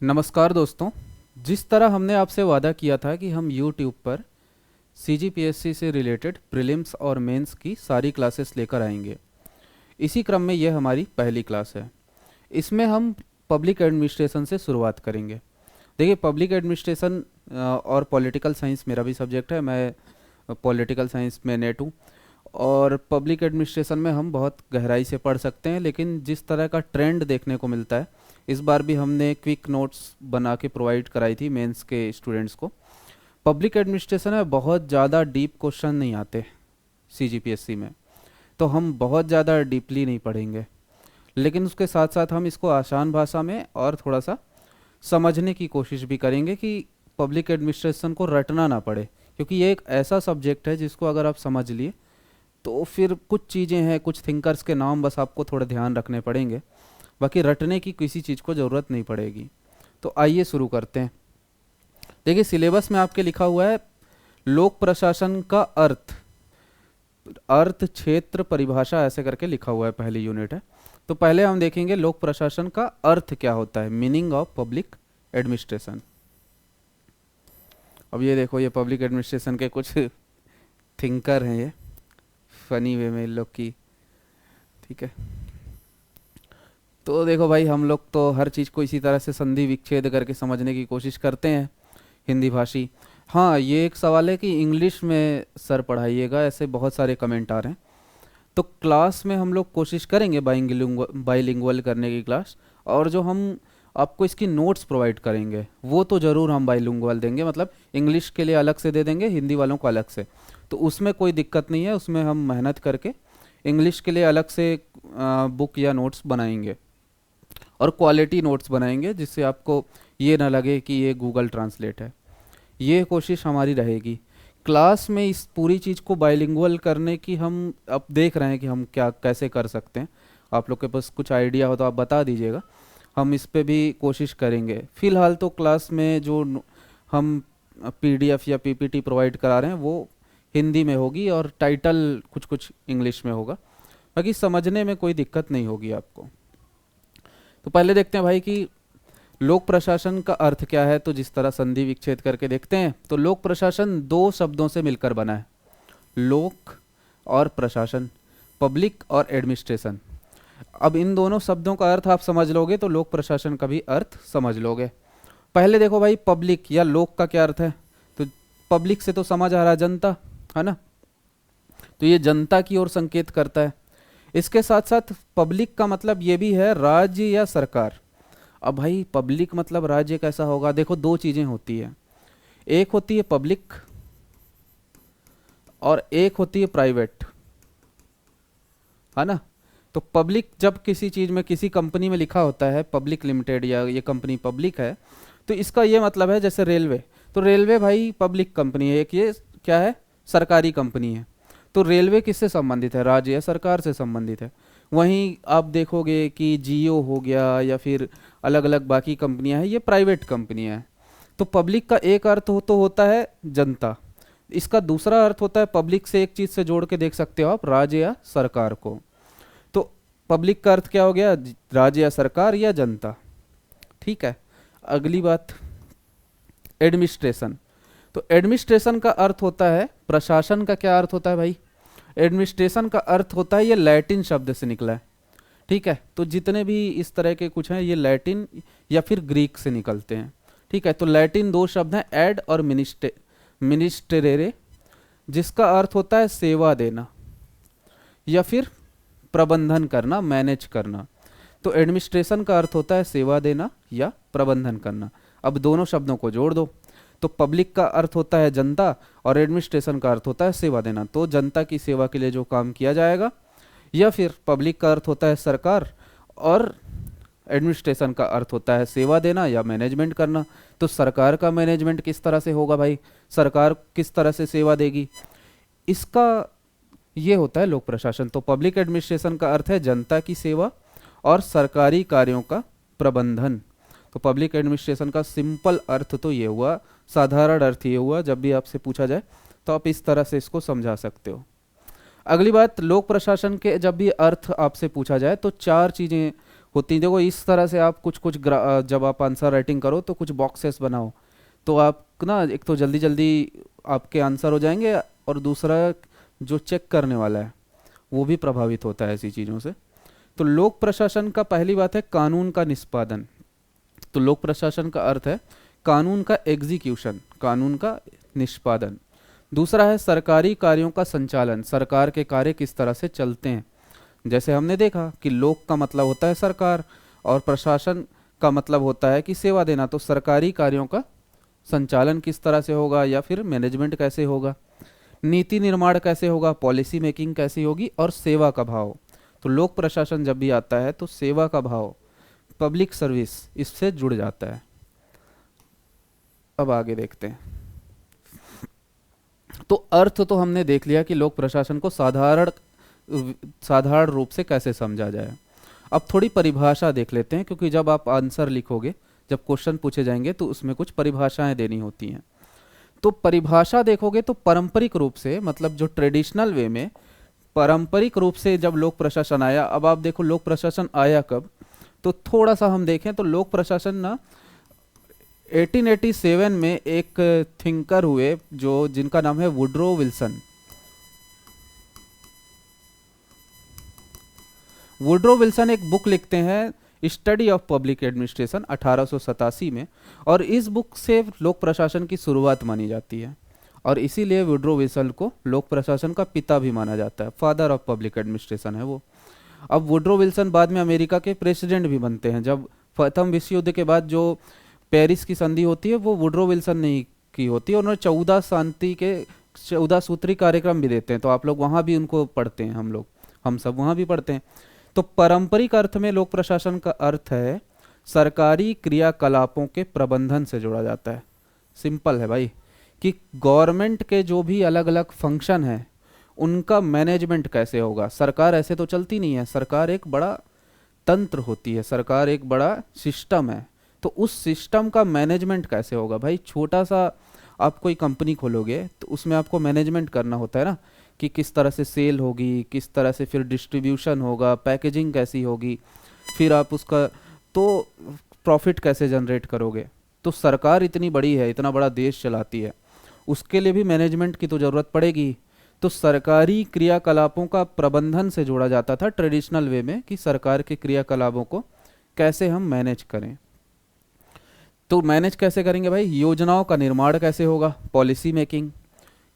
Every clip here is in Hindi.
नमस्कार दोस्तों। जिस तरह हमने आपसे वादा किया था कि हम YouTube पर CGPSC से रिलेटेड प्रीलिम्स और मेंस की सारी क्लासेस लेकर आएंगे, इसी क्रम में यह हमारी पहली क्लास है। इसमें हम पब्लिक एडमिनिस्ट्रेशन से शुरुआत करेंगे। देखिए, पब्लिक एडमिनिस्ट्रेशन और पॉलिटिकल साइंस मेरा भी सब्जेक्ट है। मैं पॉलिटिकल साइंस में नेट हूँ और पब्लिक एडमिनिस्ट्रेशन में हम बहुत गहराई से पढ़ सकते हैं, लेकिन जिस तरह का ट्रेंड देखने को मिलता है, इस बार भी हमने क्विक नोट्स बना के प्रोवाइड कराई थी मेंस के स्टूडेंट्स को। पब्लिक एडमिनिस्ट्रेशन में बहुत ज़्यादा डीप क्वेश्चन नहीं आते CGPSC में, तो हम बहुत ज़्यादा डीपली नहीं पढ़ेंगे, लेकिन उसके साथ साथ हम इसको आसान भाषा में और थोड़ा सा समझने की कोशिश भी करेंगे कि पब्लिक एडमिनिस्ट्रेशन को रटना ना पड़े, क्योंकि ये एक ऐसा सब्जेक्ट है जिसको अगर आप समझ लिए तो फिर कुछ चीज़ें हैं, कुछ थिंकर्स के नाम बस आपको थोड़ा ध्यान रखने पड़ेंगे, बाकी रटने की किसी चीज़ को ज़रूरत नहीं पड़ेगी। तो आइए शुरू करते हैं। देखिए, सिलेबस में आपके लिखा हुआ है लोक प्रशासन का अर्थ, अर्थ क्षेत्र परिभाषा ऐसे करके लिखा हुआ है, पहली यूनिट है। तो पहले हम देखेंगे लोक प्रशासन का अर्थ क्या होता है, मीनिंग ऑफ पब्लिक एडमिनिस्ट्रेशन। अब ये देखो, ये पब्लिक एडमिनिस्ट्रेशन के कुछ थिंकर हैं, ये फनी वे में इन लोग की, ठीक है। तो देखो भाई, हम लोग तो हर चीज़ को इसी तरह से संधि विच्छेद करके समझने की कोशिश करते हैं, हिंदी भाषी। हाँ, ये एक सवाल है कि इंग्लिश में सर पढ़ाइएगा, ऐसे बहुत सारे कमेंट आ रहे हैं। तो क्लास में हम लोग कोशिश करेंगे बाइलिंगुअल करने की क्लास, और जो हम आपको इसकी नोट्स प्रोवाइड करेंगे वो तो ज़रूर हम बाइलिंगुअल देंगे, मतलब इंग्लिश के लिए अलग से दे देंगे, हिंदी वालों को अलग से। तो उसमें कोई दिक्कत नहीं है, उसमें हम मेहनत करके इंग्लिश के लिए अलग से बुक या नोट्स बनाएंगे, और क्वालिटी नोट्स बनाएंगे, जिससे आपको ये ना लगे कि ये गूगल ट्रांसलेट है। ये कोशिश हमारी रहेगी। क्लास में इस पूरी चीज़ को बाइलिंगुअल करने की हम अब देख रहे हैं कि हम क्या कैसे कर सकते हैं। आप लोग के पास कुछ आइडिया हो तो आप बता दीजिएगा, हम इस पे भी कोशिश करेंगे। फ़िलहाल तो क्लास में जो हम PDF या PPT प्रोवाइड करा रहे हैं वो हिंदी में होगी, और टाइटल कुछ कुछ इंग्लिश में होगा, बाकी समझने में कोई दिक्कत नहीं होगी आपको। तो पहले देखते हैं भाई कि लोक प्रशासन का अर्थ क्या है। तो जिस तरह संधि विच्छेद करके देखते हैं, तो लोक प्रशासन दो शब्दों से मिलकर बना है, लोक और प्रशासन, पब्लिक और एडमिनिस्ट्रेशन। अब इन दोनों शब्दों का अर्थ आप समझ लोगे तो लोक प्रशासन का भी अर्थ समझ लोगे। पहले देखो भाई, पब्लिक या लोक का क्या अर्थ है। तो पब्लिक से तो समझ आ रहा है जनता, है ना। तो ये जनता की ओर संकेत करता है। इसके साथ साथ पब्लिक का मतलब ये भी है राज्य या सरकार। अब भाई, पब्लिक मतलब राज्य कैसा होगा। देखो, दो चीज़ें होती है, एक होती है पब्लिक और एक होती है प्राइवेट, है ना। तो पब्लिक जब किसी चीज़ में, किसी कंपनी में लिखा होता है पब्लिक लिमिटेड या ये कंपनी पब्लिक है, तो इसका ये मतलब है, जैसे रेलवे, तो रेलवे भाई पब्लिक कंपनी है, एक ये क्या है, सरकारी कंपनी है। तो रेलवे किससे संबंधित है, राज्य या सरकार से संबंधित है। वहीं आप देखोगे कि जियो हो गया या फिर अलग अलग बाकी कंपनियां हैं, ये प्राइवेट कंपनियां हैं। तो पब्लिक का एक अर्थ तो होता है जनता, इसका दूसरा अर्थ होता है, पब्लिक से एक चीज़ से जोड़ के देख सकते हो आप, राज्य या सरकार को। तो पब्लिक का अर्थ क्या हो गया, राज्य या सरकार या जनता, ठीक है। अगली बात, एडमिनिस्ट्रेशन। तो एडमिनिस्ट्रेशन का अर्थ होता है, प्रशासन का क्या अर्थ होता है भाई, एडमिनिस्ट्रेशन का अर्थ होता है, ये लैटिन शब्द से निकला है, ठीक है। तो जितने भी इस तरह के कुछ हैं, ये लैटिन या फिर ग्रीक से निकलते हैं, ठीक है। तो लैटिन दो शब्द हैं, एड और मिनिस्टेरे, जिसका अर्थ होता है सेवा देना या फिर प्रबंधन करना, मैनेज करना। तो एडमिनिस्ट्रेशन का अर्थ होता है सेवा देना या प्रबंधन करना। अब दोनों शब्दों को जोड़ दो, तो पब्लिक का अर्थ होता है जनता और एडमिनिस्ट्रेशन का अर्थ होता है सेवा देना। तो जनता की सेवा के लिए जो काम किया जाएगा, या फिर पब्लिक का अर्थ होता है सरकार और एडमिनिस्ट्रेशन का अर्थ होता है सेवा देना या मैनेजमेंट करना। तो सरकार का मैनेजमेंट किस तरह से होगा भाई, सरकार किस तरह से सेवा देगी, इसका ये होता है लोक प्रशासन। तो पब्लिक एडमिनिस्ट्रेशन का अर्थ है जनता की सेवा और सरकारी कार्यों का प्रबंधन। तो पब्लिक एडमिनिस्ट्रेशन का सिंपल अर्थ तो ये हुआ, साधारण अर्थ ये हुआ। जब भी आपसे पूछा जाए तो आप इस तरह से इसको समझा सकते हो। अगली बात, लोक प्रशासन के जब भी अर्थ आपसे पूछा जाए तो चार चीज़ें होती हैं। देखो इस तरह से आप कुछ कुछ जब आप आंसर राइटिंग करो तो कुछ बॉक्सेस बनाओ, तो आप ना एक तो जल्दी जल्दी आपके आंसर हो जाएंगे, और दूसरा जो चेक करने वाला है वो भी प्रभावित होता है ऐसी चीज़ों से। तो लोक प्रशासन का पहली बात है कानून का निष्पादन। तो लोक प्रशासन का अर्थ है कानून का एग्जीक्यूशन, कानून का निष्पादन। दूसरा है सरकारी कार्यों का संचालन, सरकार के कार्य किस तरह से चलते हैं। जैसे हमने देखा कि लोक का मतलब होता है सरकार, और प्रशासन का मतलब होता है कि सेवा देना। तो सरकारी कार्यों का संचालन किस तरह से होगा, या फिर मैनेजमेंट कैसे होगा, नीति निर्माण कैसे होगा, पॉलिसी मेकिंग कैसी होगी, और सेवा का भाव। तो लोक प्रशासन जब भी आता है तो सेवा का भाव, पब्लिक सर्विस, इससे जुड़ जाता है। अब आगे देखते हैं। तो अर्थ तो हमने देख लिया कि लोक प्रशासन को साधारण रूप से कैसे समझा जाए। अब थोड़ी परिभाषा देख लेते हैं, क्योंकि जब आप आंसर लिखोगे, जब क्वेश्चन पूछे जाएंगे तो उसमें कुछ परिभाषाएं देनी होती हैं। तो परिभाषा देखोगे तो पारंपरिक रूप से, मतलब जो ट्रेडिशनल वे में पारंपरिक रूप से जब लोक प्रशासन आया, अब आप देखो लोक प्रशासन आया कब, तो थोड़ा सा हम देखें तो लोक प्रशासन ना 1887 में एक थिंकर हुए जो जिनका नाम है वुड्रो विल्सन। वुड्रो विल्सन एक बुक लिखते हैं स्टडी ऑफ पब्लिक एडमिनिस्ट्रेशन 1887 में, और इस बुक से लोक प्रशासन की शुरुआत मानी जाती है, और इसीलिए वुड्रो विल्सन को लोक प्रशासन का पिता भी माना जाता है, फादर ऑफ पब्लिक एडमिनिस्ट्रेशन है वो। अब वुड्रो विल्सन बाद में अमेरिका के प्रेसिडेंट भी बनते हैं। जब प्रथम विश्व युद्ध के बाद जो पेरिस की संधि होती है वो वुड्रो विल्सन ने की होती है। उन्होंने 14 सूत्री कार्यक्रम भी देते हैं, तो आप लोग वहाँ भी उनको पढ़ते हैं, हम सब वहाँ भी पढ़ते हैं। तो पारंपरिक अर्थ में लोक प्रशासन का अर्थ है सरकारी क्रियाकलापों के प्रबंधन से जोड़ा जाता है। सिंपल है भाई, कि गवर्नमेंट के जो भी अलग अलग फंक्शन हैं उनका मैनेजमेंट कैसे होगा। सरकार ऐसे तो चलती नहीं है, सरकार एक बड़ा तंत्र होती है, सरकार एक बड़ा सिस्टम है। तो उस सिस्टम का मैनेजमेंट कैसे होगा भाई। छोटा सा आप कोई कंपनी खोलोगे तो उसमें आपको मैनेजमेंट करना होता है ना, कि किस तरह से सेल होगी, किस तरह से फिर डिस्ट्रीब्यूशन होगा, पैकेजिंग कैसी होगी, फिर आप उसका तो प्रॉफिट कैसे जनरेट करोगे। तो सरकार इतनी बड़ी है, इतना बड़ा देश चलाती है, उसके लिए भी मैनेजमेंट की तो ज़रूरत पड़ेगी। तो सरकारी क्रियाकलापों का प्रबंधन से जोड़ा जाता था ट्रेडिशनल वे में, कि सरकार के क्रियाकलापों को कैसे हम मैनेज करें। तो मैनेज कैसे करेंगे भाई, योजनाओं का निर्माण कैसे होगा, पॉलिसी मेकिंग,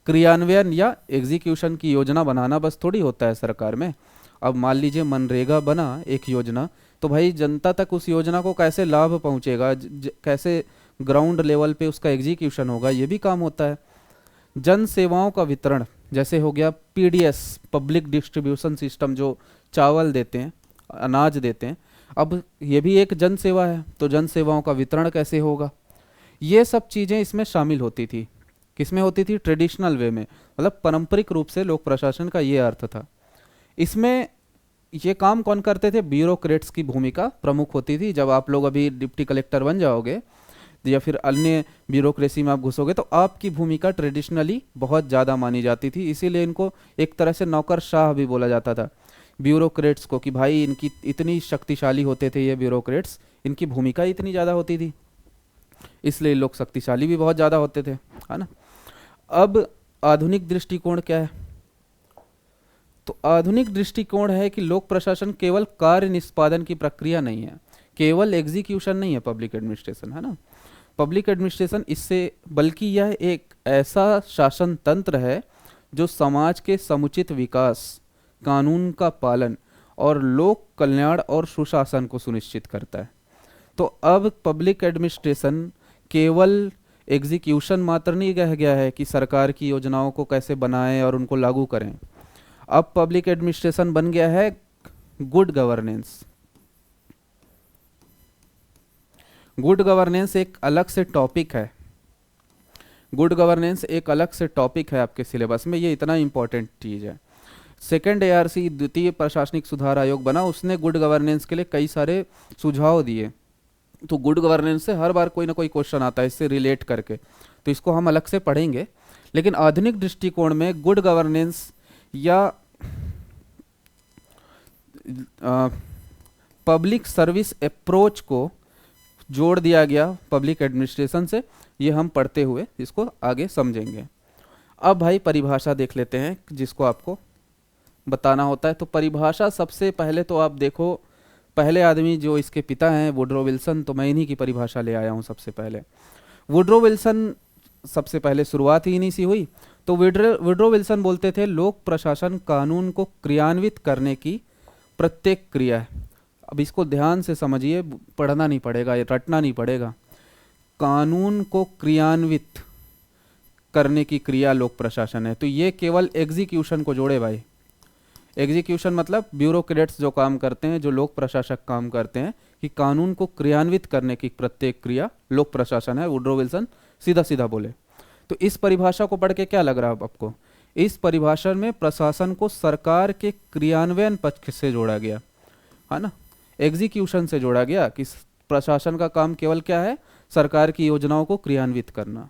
क्रियान्वयन या एग्जीक्यूशन की योजना बनाना बस थोड़ी होता है सरकार में। अब मान लीजिए मनरेगा बना एक योजना, तो भाई जनता तक उस योजना को कैसे लाभ पहुंचेगा, कैसे ग्राउंड लेवल पे उसका एग्जीक्यूशन होगा, ये भी काम होता है। जन सेवाओं का वितरण, जैसे हो गया पीडीएस, पब्लिक डिस्ट्रीब्यूशन सिस्टम, जो चावल देते हैं, अनाज देते हैं, अब ये भी एक जन सेवा है। तो जन सेवाओं का वितरण कैसे होगा, ये सब चीज़ें इसमें शामिल होती थी। किसमें होती थी, ट्रेडिशनल वे में, मतलब पारंपरिक रूप से लोक प्रशासन का ये अर्थ था। इसमें ये काम कौन करते थे, ब्यूरोक्रेट्स की भूमिका प्रमुख होती थी। जब आप लोग अभी डिप्टी कलेक्टर बन जाओगे या फिर अन्य ब्यूरोक्रेसी में आप घुसोगे, तो आपकी भूमिका ट्रेडिशनली बहुत ज़्यादा मानी जाती थी। इसीलिए इनको एक तरह से नौकरशाह भी बोला जाता था ब्यूरोक्रेट्स को, कि भाई इनकी इतनी शक्तिशाली होते थे ये ब्यूरोक्रेट्स, इनकी भूमिका इतनी ज़्यादा होती थी, इसलिए लोग शक्तिशाली भी बहुत ज़्यादा होते थे, है ना। अब आधुनिक दृष्टिकोण क्या है, तो आधुनिक दृष्टिकोण है कि लोक प्रशासन केवल कार्य निष्पादन की प्रक्रिया नहीं है, केवल एग्जीक्यूशन नहीं है पब्लिक एडमिनिस्ट्रेशन, है ना। पब्लिक एडमिनिस्ट्रेशन इससे, बल्कि यह एक ऐसा शासन तंत्र है जो समाज के समुचित विकास, कानून का पालन और लोक कल्याण और सुशासन को सुनिश्चित करता है। तो अब पब्लिक एडमिनिस्ट्रेशन केवल एग्जीक्यूशन मात्र नहीं रह गया है कि सरकार की योजनाओं को कैसे बनाएं और उनको लागू करें। अब पब्लिक एडमिनिस्ट्रेशन बन गया है गुड गवर्नेंस। गुड गवर्नेंस एक अलग से टॉपिक है, गुड गवर्नेंस एक अलग से टॉपिक है आपके सिलेबस में, ये इतना इंपॉर्टेंट चीज़ है। सेकेंड एआरसी, द्वितीय प्रशासनिक सुधार आयोग बना, उसने गुड गवर्नेंस के लिए कई सारे सुझाव दिए। तो गुड गवर्नेंस से हर बार कोई ना कोई क्वेश्चन आता है इससे रिलेट करके, तो इसको हम अलग से पढ़ेंगे। लेकिन आधुनिक दृष्टिकोण में गुड गवर्नेंस या पब्लिक सर्विस अप्रोच को जोड़ दिया गया पब्लिक एडमिनिस्ट्रेशन से। ये हम पढ़ते हुए इसको आगे समझेंगे। अब भाई परिभाषा देख लेते हैं जिसको आपको बताना होता है। तो परिभाषा सबसे पहले तो आप देखो, पहले आदमी जो इसके पिता हैं वुडरो विल्सन, तो मैं इन्हीं की परिभाषा ले आया हूँ सबसे पहले। वुडरो विल्सन सबसे पहले शुरुआत ही इन्हीं से हुई। तो वुडरो विल्सन बोलते थे लोक प्रशासन कानून को क्रियान्वित करने की प्रत्येक क्रिया है। अब इसको ध्यान से समझिए, पढ़ना नहीं पड़ेगा, ये रटना नहीं पड़ेगा। कानून को क्रियान्वित करने की क्रिया लोक प्रशासन है। तो ये केवल एग्जीक्यूशन को जोड़े भाई। एग्जीक्यूशन मतलब ब्यूरोक्रेट्स जो काम करते हैं, जो लोक प्रशासक काम करते हैं, कि कानून को क्रियान्वित करने की प्रत्येक क्रिया लोक प्रशासन है। वुडरो विल्सन सीधा सीधा बोले। तो इस परिभाषा को पढ़ के क्या लग रहा है आपको? इस परिभाषा में प्रशासन को सरकार के क्रियान्वयन पक्ष से जोड़ा गया है ना, एग्जीक्यूशन से जोड़ा गया कि प्रशासन का काम केवल क्या है? सरकार की योजनाओं को क्रियान्वित करना।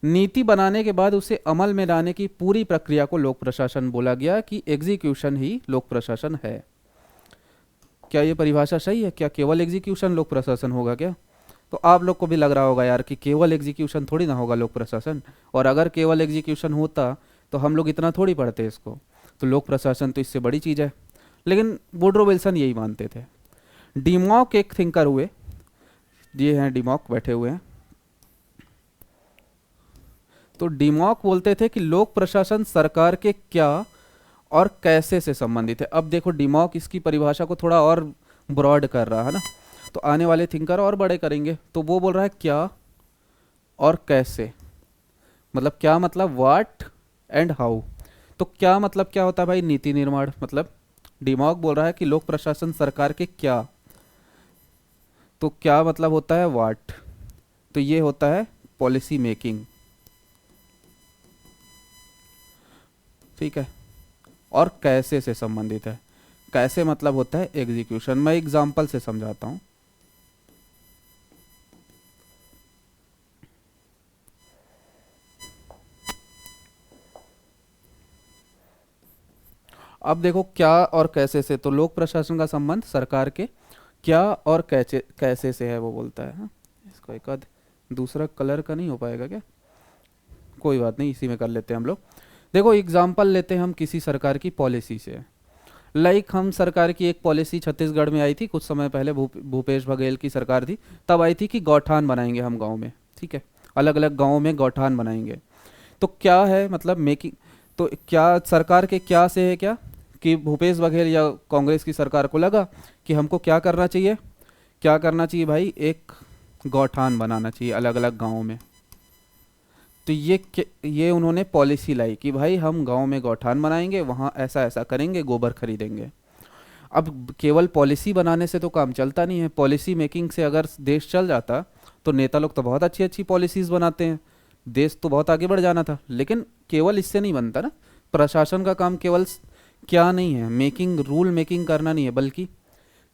नीति बनाने के बाद उसे अमल में लाने की पूरी प्रक्रिया को लोक प्रशासन बोला गया कि एग्जीक्यूशन ही लोक प्रशासन है। क्या ये परिभाषा सही है? क्या केवल एग्जीक्यूशन लोक प्रशासन होगा क्या? तो आप लोग को भी लग रहा होगा यार कि केवल एग्जीक्यूशन थोड़ी ना होगा लोक प्रशासन, और अगर केवल एग्जीक्यूशन होता तो हम लोग इतना थोड़ी पढ़ते इसको। तो लोक प्रशासन तो इससे बड़ी चीज़ है। लेकिन वुडरो विल्सन यही मानते थे। डिमॉक एक थिंकर हुए, ये हैं डिमॉक बैठे हुए हैं। तो डिमॉक बोलते थे कि लोक प्रशासन सरकार के क्या और कैसे से संबंधित है। अब देखो डिमॉक इसकी परिभाषा को थोड़ा और ब्रॉड कर रहा है ना, तो आने वाले थिंकर और बड़े करेंगे। तो वो बोल रहा है क्या और कैसे, मतलब क्या मतलब व्हाट एंड हाउ। तो क्या मतलब क्या होता है भाई? नीति निर्माण। मतलब डिमॉक बोल रहा है कि लोक प्रशासन सरकार के क्या, तो क्या मतलब होता है? व्हाट। तो ये होता है पॉलिसी मेकिंग, ठीक है। और कैसे से संबंधित है। कैसे मतलब होता है एग्जीक्यूशन। मैं एग्जांपल से समझाता हूं। अब देखो क्या और कैसे से, तो लोक प्रशासन का संबंध सरकार के क्या और कैसे कैसे से है वो बोलता है। हाँ? इसको एक आध दूसरा कलर का नहीं हो पाएगा क्या? कोई बात नहीं, इसी में कर लेते हैं हम लोग। देखो एग्जाम्पल लेते हैं हम किसी सरकार की पॉलिसी से। लाइक हम सरकार की एक पॉलिसी छत्तीसगढ़ में आई थी कुछ समय पहले, भूपेश बघेल की सरकार थी, तब आई थी कि गौठान बनाएंगे हम गाँव में, ठीक है। अलग अलग गाँव में गौठान बनाएंगे। तो क्या है मतलब मेकिंग, तो क्या सरकार के क्या से है क्या कि भूपेश बघेल या कांग्रेस की सरकार को लगा कि हमको क्या करना चाहिए, क्या करना चाहिए भाई? एक गौठान बनाना चाहिए अलग अलग गाँव में। तो ये उन्होंने पॉलिसी लाई कि भाई हम गांव में गौठान बनाएंगे, वहाँ ऐसा ऐसा करेंगे, गोबर खरीदेंगे। अब केवल पॉलिसी बनाने से तो काम चलता नहीं है। पॉलिसी मेकिंग से अगर देश चल जाता तो नेता लोग तो बहुत अच्छी अच्छी पॉलिसीज़ बनाते हैं, देश तो बहुत आगे बढ़ जाना था। लेकिन केवल इससे नहीं बनता ना। प्रशासन का काम केवल क्या नहीं है, मेकिंग, रूल मेकिंग करना नहीं है, बल्कि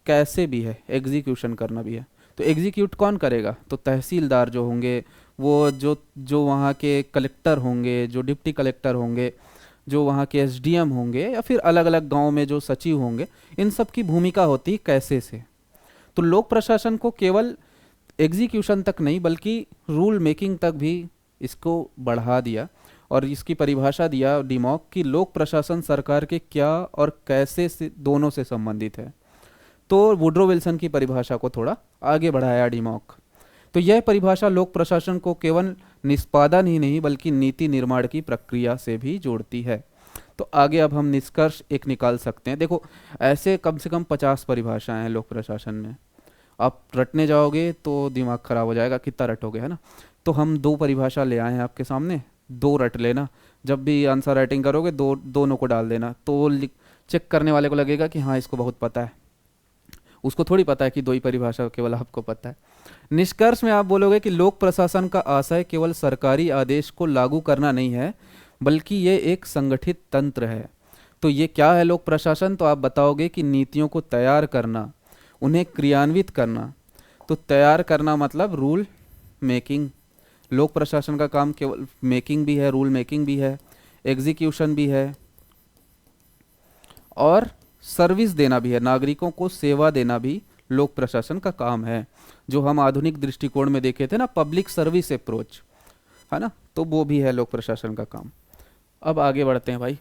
कैसे भी है, एग्जीक्यूशन करना भी है। तो एग्जीक्यूट कौन करेगा? तो तहसीलदार जो होंगे, वो जो जो वहाँ के कलेक्टर होंगे, जो डिप्टी कलेक्टर होंगे, जो वहाँ के एसडीएम होंगे, या फिर अलग अलग गांव में जो सचिव होंगे, इन सब की भूमिका होती कैसे से। तो लोक प्रशासन को केवल एग्जीक्यूशन तक नहीं बल्कि रूल मेकिंग तक भी इसको बढ़ा दिया, और इसकी परिभाषा दिया डिमॉक कि लोक प्रशासन सरकार के क्या और कैसे से दोनों से संबंधित है। तो वुडरो विल्सन की परिभाषा को थोड़ा आगे बढ़ाया डिमॉक। तो यह परिभाषा लोक प्रशासन को केवल निष्पादन ही नहीं बल्कि नीति निर्माण की प्रक्रिया से भी जोड़ती है। तो आगे अब हम निष्कर्ष एक निकाल सकते हैं। देखो ऐसे कम से कम 50 परिभाषाएं हैं लोक प्रशासन में। आप रटने जाओगे तो दिमाग खराब हो जाएगा, कितना रटोगे, है ना। तो हम 2 परिभाषा ले आए हैं आपके सामने, 2 रट लेना। जब भी आंसर राइटिंग करोगे दोनों को डाल देना, तो चेक करने वाले को लगेगा कि हाँ इसको बहुत पता है। उसको थोड़ी पता है कि 2 ही परिभाषा केवल आपको पता है। निष्कर्ष में आप बोलोगे कि लोक प्रशासन का आशय केवल सरकारी आदेश को लागू करना नहीं है, बल्कि ये एक संगठित तंत्र है। तो ये क्या है लोक प्रशासन? तो आप बताओगे कि नीतियों को तैयार करना, उन्हें क्रियान्वित करना। तो तैयार करना मतलब रूल मेकिंग। लोक प्रशासन का काम केवल मेकिंग भी है, रूल मेकिंग भी है, एग्जीक्यूशन भी है, और सर्विस देना भी है, नागरिकों को सेवा देना भी लोक प्रशासन का काम है। जो हम आधुनिक दृष्टिकोण में देखे थे ना, पब्लिक सर्विस अप्रोच, है ना, तो वो भी है लोक प्रशासन का काम। अब आगे बढ़ते हैं भाई।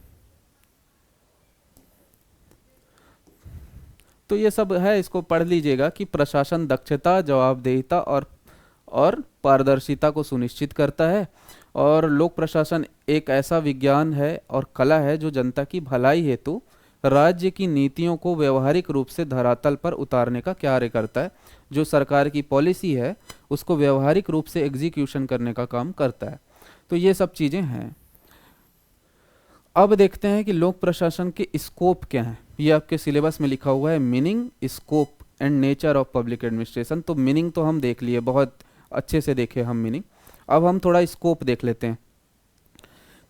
तो ये सब है, इसको पढ़ लीजिएगा कि प्रशासन दक्षता, जवाबदेहिता और पारदर्शिता को सुनिश्चित करता है। और लोक प्रशासन एक ऐसा विज्ञान है और कला है जो जनता की भलाई हेतु राज्य की नीतियों को व्यवहारिक रूप से धरातल पर उतारने का कार्य करता है। जो सरकार की पॉलिसी है उसको व्यवहारिक रूप से एग्जीक्यूशन करने का काम करता है। तो ये सब चीज़ें हैं। अब देखते हैं कि लोक प्रशासन के स्कोप क्या हैं। ये आपके सिलेबस में लिखा हुआ है, meaning, scope and nature of public administration. तो मीनिंग तो हम देख लिए, बहुत अच्छे से देखे हम मीनिंग। अब हम थोड़ा स्कोप देख लेते हैं।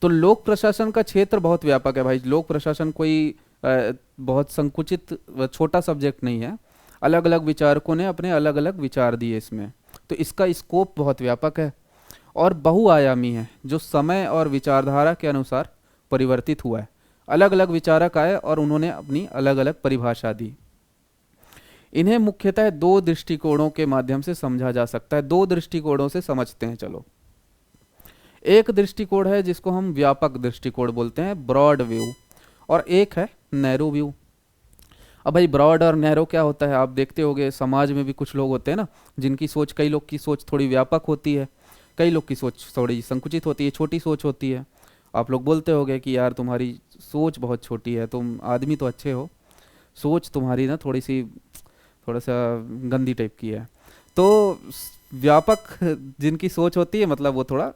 तो लोक प्रशासन का क्षेत्र बहुत व्यापक है भाई। लोक प्रशासन कोई बहुत संकुचित छोटा सब्जेक्ट नहीं है। अलग अलग विचारकों ने अपने अलग अलग विचार दिए इसमें। तो इसका स्कोप बहुत व्यापक है और बहुआयामी है, जो समय और विचारधारा के अनुसार परिवर्तित हुआ है। अलग अलग विचारक आए और उन्होंने अपनी अलग अलग परिभाषा दी। इन्हें मुख्यतः दो दृष्टिकोणों के माध्यम से समझा जा सकता है। दो दृष्टिकोणों से समझते हैं चलो। एक दृष्टिकोण है जिसको हम व्यापक दृष्टिकोण बोलते हैं, ब्रॉड व्यू, और एक है नैरो व्यू। अब भाई ब्रॉड और नैरो क्या होता है, आप देखते होंगे समाज में भी कुछ लोग होते हैं ना, जिनकी सोच, कई लोग की सोच थोड़ी व्यापक होती है, कई लोग की सोच थोड़ी संकुचित होती है, छोटी सोच होती है। आप लोग बोलते होंगे कि यार तुम्हारी सोच बहुत छोटी है, तुम आदमी तो अच्छे हो, सोच तुम्हारी ना थोड़ा सा गंदी टाइप की है। तो व्यापक जिनकी सोच होती है, मतलब वो थोड़ा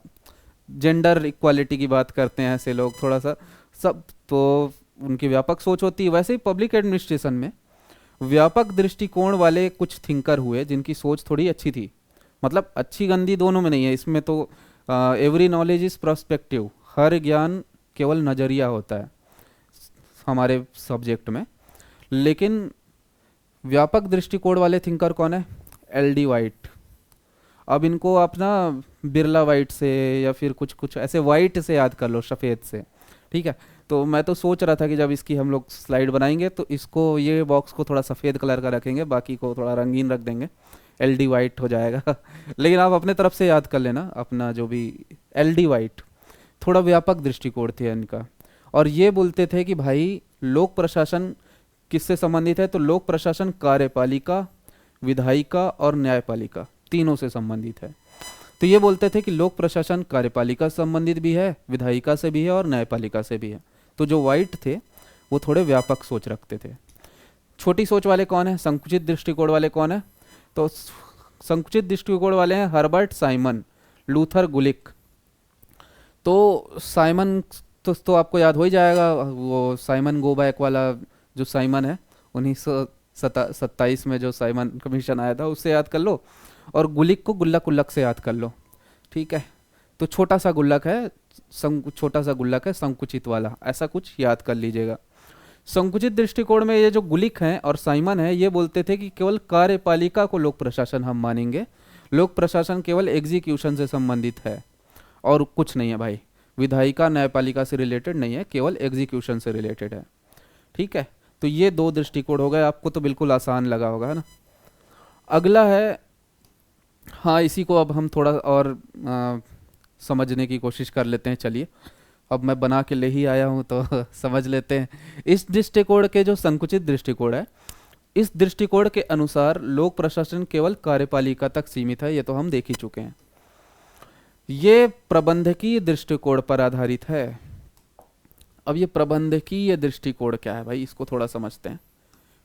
जेंडर इक्वालिटी की बात करते हैं ऐसे लोग, थोड़ा सा सब, तो उनकी व्यापक सोच होती है। वैसे ही पब्लिक एडमिनिस्ट्रेशन में व्यापक दृष्टिकोण वाले कुछ थिंकर हुए जिनकी सोच थोड़ी अच्छी थी, मतलब अच्छी गंदी दोनों में नहीं है। इसमें तो एवरी नॉलेज इज प्रोस्पेक्टिव, हर ज्ञान केवल नज़रिया होता है हमारे सब्जेक्ट में। लेकिन व्यापक दृष्टिकोण वाले थिंकर कौन है? एल.डी. वाइट। अब इनको आप ना बिरला वाइट से या फिर कुछ कुछ ऐसे वाइट से याद कर लो, सफ़ेद से, ठीक है। तो मैं तो सोच रहा था कि जब इसकी हम लोग स्लाइड बनाएंगे तो इसको, ये बॉक्स को थोड़ा सफ़ेद कलर का रखेंगे, बाकी को थोड़ा रंगीन रख देंगे, एल.डी. वाइट हो जाएगा। लेकिन आप अपने तरफ से याद कर लेना अपना जो भी, एल.डी. वाइट थोड़ा व्यापक दृष्टिकोण थे इनका। और ये बोलते थे कि भाई लोक प्रशासन किससे संबंधित है? तो लोक प्रशासन कार्यपालिका, विधायिका और न्यायपालिका तीनों से संबंधित है। तो ये बोलते थे कि लोक प्रशासन कार्यपालिका से संबंधित भी है, विधायिका से भी है और न्यायपालिका से भी है। तो जो वाइट थे वो थोड़े व्यापक सोच रखते थे। छोटी सोच वाले कौन है? संकुचित दृष्टिकोण वाले कौन है? तो संकुचित दृष्टिकोण वाले हैं हर्बर्ट साइमन, लूथर गुलिक। तो साइमन तो आपको याद हो ही जाएगा, वो साइमन गो बैक वाला जो साइमन है, 1927 में जो साइमन कमीशन आया था उससे याद कर लो। और गुलिक को गुल्लक उल्लक से याद कर लो, ठीक है। तो छोटा सा गुल्लक है, छोटा सा गुल्लक है संकुचित वाला, ऐसा कुछ याद कर लीजिएगा। संकुचित दृष्टिकोण में ये जो गुलिक हैं और साइमन है, ये बोलते थे कि केवल कार्यपालिका को लोक प्रशासन हम मानेंगे, लोक प्रशासन केवल एग्जीक्यूशन से संबंधित है और कुछ नहीं है भाई, विधायिका न्यायपालिका से रिलेटेड नहीं है, केवल एग्जीक्यूशन से रिलेटेड है, ठीक है। तो ये दो दृष्टिकोण हो गए, आपको तो बिल्कुल आसान लगा होगा, है ना। अगला है, हाँ इसी को अब हम थोड़ा और समझने की कोशिश कर लेते हैं। चलिए, अब मैं बना के ले ही आया हूँ तो समझ लेते हैं। इस दृष्टिकोण के जो संकुचित दृष्टिकोण है, इस दृष्टिकोण के अनुसार लोक प्रशासन केवल कार्यपालिका तक सीमित है, ये तो हम देख ही चुके हैं। ये प्रबंधकीय दृष्टिकोण पर आधारित है। अब ये प्रबंधकीय दृष्टिकोण क्या है भाई, इसको थोड़ा समझते हैं।